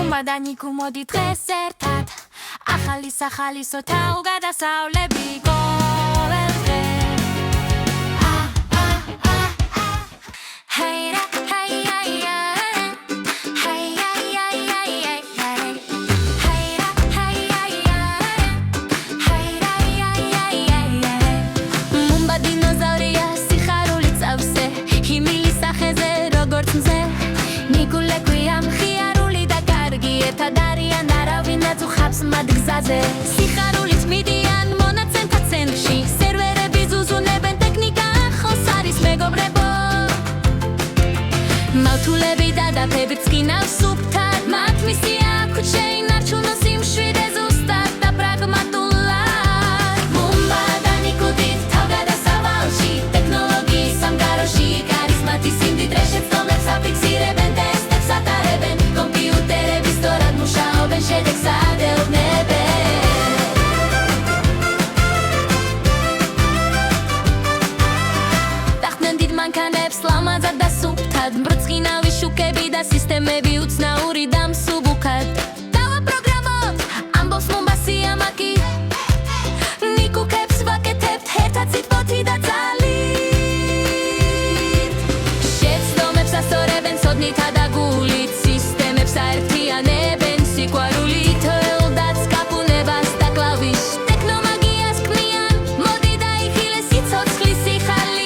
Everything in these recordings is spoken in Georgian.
მომბადანიკუ მოდი დღეს ერთად ახალი სახალისო თავგადასავლები ყოველ დღე ჰეირა სიხარულით მიდიან მონაცემთა ცენტრში სერვერები ზუზუნებენ ტექნიკა ახლოს არის მეგობრებო მავთულები და დაფები წკინავს სუფთად მათ მისია აქვთ შეინარჩუნოს იმ შვიდე ზუსტად და პრაგმატულად მომბადანიკუდით თავგადასავალში ტექნოლოგიის სამგაროში კარისმათი სიმდიდრე შეცდომებს აფიქსირებენ ტესტებს ატარებენ კომპიუტერები სწორად მუშაობენ შედეგს ადევნებენ ლამაზად და სუფთად მბრწყინავი შუქები და სისტემები უცნაური და მსუბუქად დავაპროგრამოთ ამბობს მომბასია მაკი ნიკუკებს ვაკეთებთ ერთად სიტყვოთი და ძალით შეცდომებს ასწორებენ ცოდნითა და გულით სისტემებს აერთიანებენ სიყვარულით ელდაც გაფუნებას და კლავიშ ტექნომაგიას ქმნიან მოდი დაიხილე სიცოცხლის სიხალისე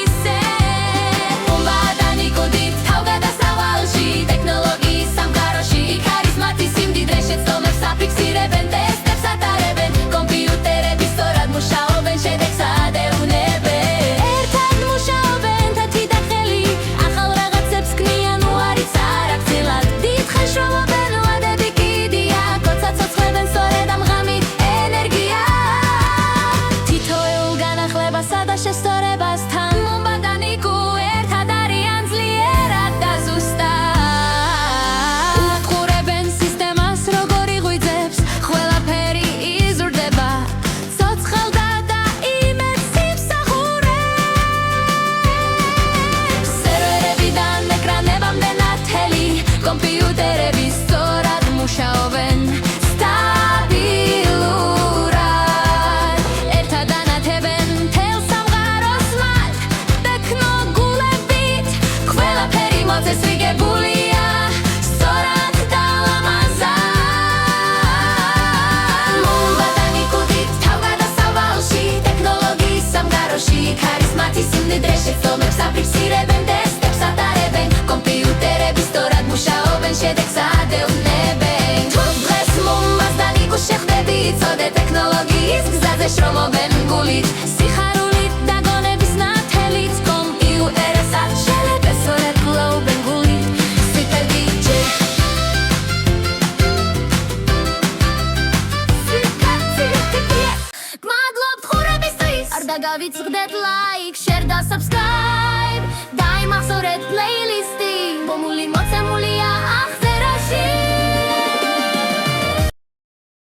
შესწორებასთან მომბადანიკუ ერთად არიან ძლიერად და ზუსტად უყურებენ სისტემას როგორ იღვიძებს ყველაფერი იზრდება ცოცხალდა და იმედს იმსახურებს სერვერებიდან ეკრანებამდე ნათელი კომპიუტერები სწორად მუშაობენ შეცდომებს აფიქსირებენ ტესტებს ატარებენ კომპიუტერები სწორად მუშაობენ შედეგს ადევნებენ თუ დღეს მომბადანიკუ შეხვდები იცოდე ტექნოლოგიის გზაზე შრომობენ გულით სიხარულით და გონების ნათელით კომპიუტერებს არჩევენ სწორად გლოვობენ გულით სიფერდიჯე მადლობ ხურებისთვის არ დაგავიწყდეთ ლაიქ შერ და subscribe